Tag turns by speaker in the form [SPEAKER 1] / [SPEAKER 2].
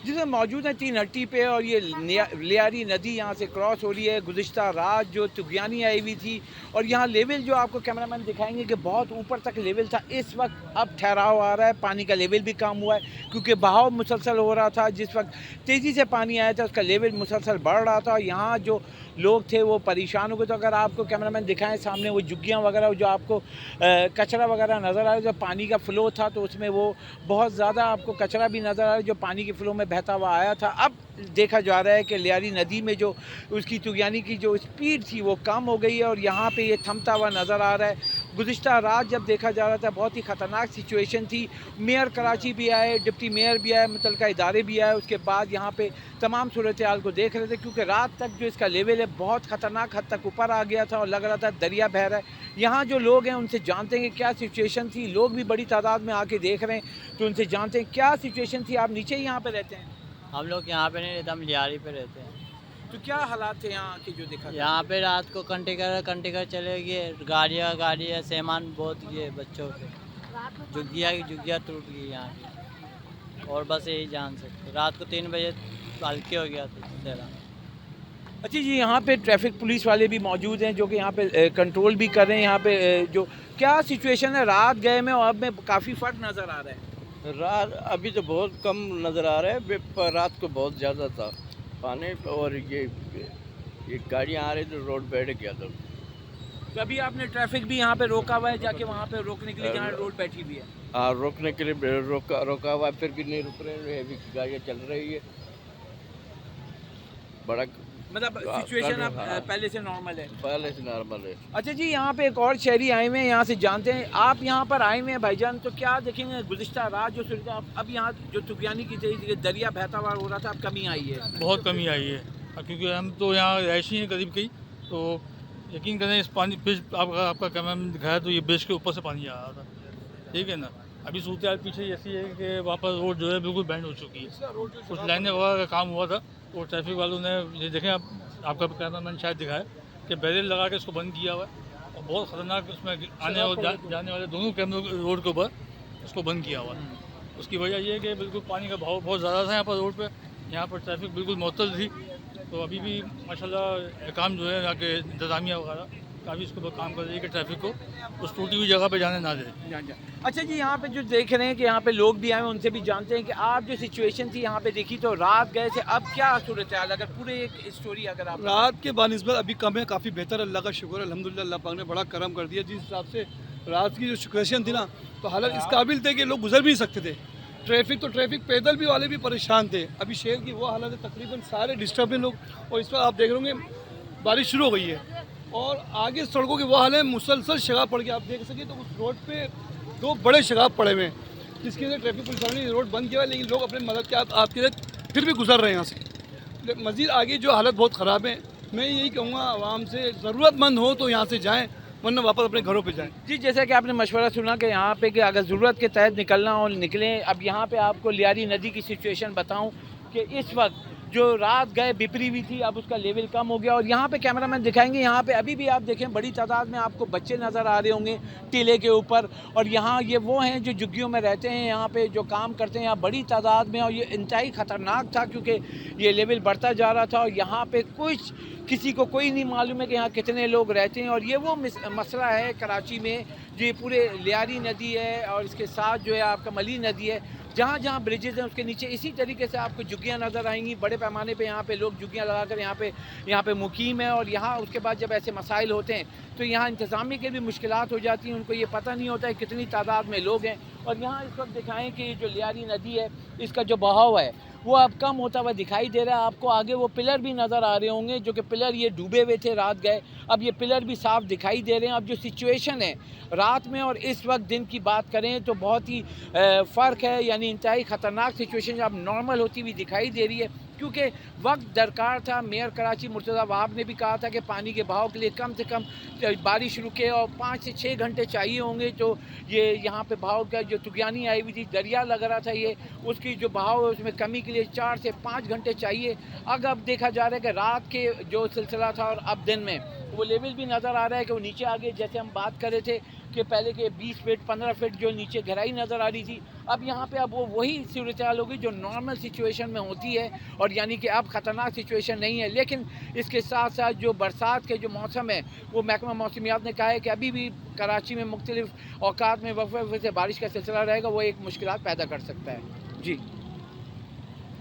[SPEAKER 1] जिसमें मौजूद हैं तीन हट्टी पे और ये लियारी नदी यहाँ से क्रॉस हो रही है। गुज़िश्ता रात जो तुगयानी आई हुई थी और यहाँ लेवल जो आपको कैमरामैन दिखाएंगे कि बहुत ऊपर तक लेवल था। इस वक्त अब ठहराव आ रहा है, पानी का लेवल भी कम हुआ है क्योंकि बहाव मुसलसल हो रहा था। जिस वक्त तेज़ी से पानी आया था उसका लेवल मुसलसल बढ़ रहा था और यहाँ जो लोग थे वो परेशान हो गए। तो अगर आपको कैमरामैन दिखाएं सामने वो झुग्गियाँ वगैरह जो आपको कचरा वगैरह नज़र आ रहा है, जो पानी का फ़्लो था तो उसमें वो बहुत ज़्यादा आपको कचरा भी नज़र आ रहा है जो पानी के फ़्लो में बहता हुआ आया था। अब देखा जा रहा है कि लियारी नदी में जो उसकी तुगयानी की जो स्पीड थी वो कम हो गई है और यहाँ पे ये थमता हुआ नज़र आ रहा है। गुज़िश्ता रात जब देखा जा रहा था बहुत ही ख़तरनाक सिचुएशन थी। मेयर कराची भी आए, डिप्टी मेयर भी आए, मुतल्लिका इदारे भी आए, उसके बाद यहाँ पे तमाम सूरत हाल को देख रहे थे क्योंकि रात तक जो इसका लेवल है बहुत ख़तरनाक हद तक ऊपर आ गया था और लग रहा था दरिया बह रहा है। यहाँ जो लोग हैं उनसे जानते हैं कि क्या सिचुएशन थी। लोग भी बड़ी तादाद में आके देख रहे हैं तो उनसे जानते हैं क्या सिचुएशन थी। आप नीचे ही यहाँ पे रहते हैं?
[SPEAKER 2] हम लोग यहाँ पे नहीं रहते, हम लियारी पे रहते हैं।
[SPEAKER 1] तो क्या हालात थे यहाँ के जो देखा?
[SPEAKER 2] यहाँ पे रात को कंटेकर चले गए, गाड़ियाँ सामान बहुत गए बच्चों के, झुग्गियाँ टूट गई यहाँ की। और बस यही जान सकते, रात को 3 बजे हल्के हो गया था अंधेरा।
[SPEAKER 1] अच्छा जी, यहाँ पे ट्रैफिक पुलिस वाले भी मौजूद हैं जो कि यहाँ पे कंट्रोल भी कर रहे हैं। यहाँ पे जो क्या सिचुएशन है, रात गए में और अब में काफ़ी फ़र्क नज़र आ रहा है।
[SPEAKER 3] रात अभी तो बहुत कम नज़र आ रहा है, पर रात को बहुत ज़्यादा था पानी। और ये गाड़ियाँ आ रही तो रोड बैठ गया था।
[SPEAKER 1] तो अभी आपने ट्रैफिक भी यहाँ पे रोका हुआ है जाके वहाँ पे रोकने के लिए जहाँ रोड बैठी हुई है?
[SPEAKER 3] हाँ, रोकने के लिए रोका हुआ है, फिर भी नहीं रुक रहे हैं, गाड़ियाँ चल रही है। बड़ा
[SPEAKER 1] मतलब सिचुएशन अब पहले से नॉर्मल है?
[SPEAKER 3] पहले से नॉर्मल है।
[SPEAKER 1] अच्छा जी, यहाँ पे एक और शहरी आए हुए हैं, यहाँ से जानते हैं। आप यहाँ पर आए हुए हैं भाईजान, तो क्या देखेंगे गुज़िश्ता रात जो सूरत अब यहाँ जो तुगयानी की थी दरिया बहता हुआ हो रहा था, अब कमी आई है?
[SPEAKER 4] बहुत कमी आई है क्योंकि हम तो यहाँ रहायशी हैं करीब कई, तो यकीन करें इस पानी ब्रिज आपका कैमरा में दिखाया तो ये ब्रिज के ऊपर से पानी आ रहा था, ठीक है ना। अभी सूरत हाल पीछे ऐसी है कि वहाँ पर रोड जो है बिल्कुल बैंड हो चुकी है। कुछ लाइनें वगैरह का काम हुआ था और ट्रैफिक वालों ने ये देखें, आपका कैमरामैन शायद दिखाया कि बैरियर लगा के इसको बंद किया हुआ है और बहुत ख़तरनाक उसमें आने और जाने वाले दोनों कैमरों रोड के ऊपर उसको बंद किया हुआ है। उसकी वजह ये है कि बिल्कुल पानी का बहाव बहुत ज़्यादा था यहाँ पर रोड पर। यहाँ पर ट्रैफिक बिल्कुल मुअत्तल थी, तो अभी भी माशाल्लाह काम जो है यहाँ के इंतज़ामिया वगैरह काफ़ी इसके ऊपर काम कर रही है कि ट्रैफिक को उस टूटी हुई जगह पे जाने ना दे।
[SPEAKER 1] अच्छा जी, यहाँ पे जो देख रहे हैं कि यहाँ पे लोग भी आए हैं, उनसे भी जानते हैं कि आप जो सिचुएशन थी यहाँ पे देखी तो रात गए थे, अब क्या सूरत हाल, अगर पूरे एक स्टोरी अगर आप?
[SPEAKER 5] रात के बानिस्बत अभी कम है, काफ़ी बेहतर, अल्लाह का शुक्र है, अल्हम्दुलिल्लाह। अल्लाह पाक ने बड़ा करम कर दिया। जिस हिसाब से रात की जो सिचुएशन थी ना, तो हालत इस काबिल थे कि लोग गुजर भी नहीं सकते थे। ट्रैफिक पैदल भी वाले भी परेशान थे। अभी शहर की वो हालत है, तकरीबन सारे डिस्टर्ब हैं लोग। और इस पर आप देख रहे होंगे बारिश शुरू हो गई है और आगे सड़कों के वो हाल है, मुसलसल शगाब पड़ गया। आप देख सकें तो उस रोड पे 2 बड़े शगाब पड़े हुए हैं, जिसकी वजह से ट्रैफिक पुलिस वालों ने रोड बंद किया है, लेकिन लोग अपने मदद के आपके लिए फिर भी गुजर रहे हैं यहाँ से। मज़ीद आगे जो हालत बहुत ख़राब है, मैं यही कहूँगा आवाम से, ज़रूरतमंद हो तो यहाँ से जाएँ, वरना वापस अपने घरों पे जाएँ।
[SPEAKER 1] जी, जैसा कि आपने मशवरा सुना कि यहाँ पे कि अगर ज़रूरत के तहत निकलना हो निकलें। अब यहाँ पे आपको लियारी नदी की सिचुएशन बताऊँ कि इस वक्त जो रात गए बिपरी हुई थी, अब उसका लेवल कम हो गया और यहाँ पे कैमरामैन दिखाएंगे। यहाँ पे अभी भी आप देखें बड़ी तादाद में आपको बच्चे नज़र आ रहे होंगे टीले के ऊपर और यहाँ ये वो हैं जो झुग्गियों में रहते हैं, यहाँ पे जो काम करते हैं यहाँ बड़ी तादाद में। और ये इंतहाई ख़तरनाक था क्योंकि ये लेवल बढ़ता जा रहा था और यहाँ पे किसी को कोई नहीं मालूम है कि यहाँ कितने लोग रहते हैं। और ये वो मसला है कराची में, जो ये पूरे लियारी नदी है और इसके साथ जो है आपका मली नदी है, जहाँ जहाँ ब्रिजेज़ हैं उसके नीचे इसी तरीके से आपको झुग्गियाँ नज़र आएंगी। बड़े पैमाने पे यहाँ पे लोग झुग्गियाँ लगाकर यहाँ पे मुकीम है। और यहाँ उसके बाद जब ऐसे मसाइल होते हैं तो यहाँ इंतज़ामी के भी मुश्किलात हो जाती हैं, उनको ये पता नहीं होता है कितनी तादाद में लोग हैं। और यहाँ इस वक्त दिखाएँ कि जो लियारी नदी है इसका जो बहाव है वो अब कम होता हुआ दिखाई दे रहा है। आपको आगे वो पिलर भी नज़र आ रहे होंगे जो कि पिलर ये डूबे हुए थे रात गए, अब ये पिलर भी साफ दिखाई दे रहे हैं। अब जो सिचुएशन है रात में और इस वक्त दिन की बात करें तो बहुत ही फ़र्क है, यानी इंतहाई ख़तरनाक सिचुएशन अब नॉर्मल होती हुई दिखाई दे रही है क्योंकि वक्त दरकार था। मेयर कराची मुर्तज़ा वहाब ने भी कहा था कि पानी के बहाव के लिए कम से कम बारिश रुके और 5 से 6 घंटे चाहिए होंगे। तो ये यहाँ पे बहाव का जो तुगयानी आई हुई थी, दरिया लग रहा था, ये उसकी जो बहाव है उसमें कमी के लिए 4 से 5 घंटे चाहिए। अब देखा जा रहा है कि रात के जो सिलसिला था और अब दिन में वो लेवल भी नज़र आ रहा है कि वो नीचे आ गए। जैसे हम बात कर रहे थे कि पहले के 20 फीट 15 फीट जो नीचे गहराई नज़र आ रही थी, अब यहाँ पे अब वो वही सूरत हाल होगी जो नॉर्मल सिचुएशन में होती है, और यानी कि अब ख़तरनाक सिचुएशन नहीं है। लेकिन इसके साथ साथ जो बरसात के जो मौसम है, वो महकमा मौसमियात ने कहा है कि अभी भी कराची में मुख्तलिफ औकात में वक्फे से बारिश का सिलसिला रहेगा, वो एक मुश्किलात पैदा कर सकता है। जी।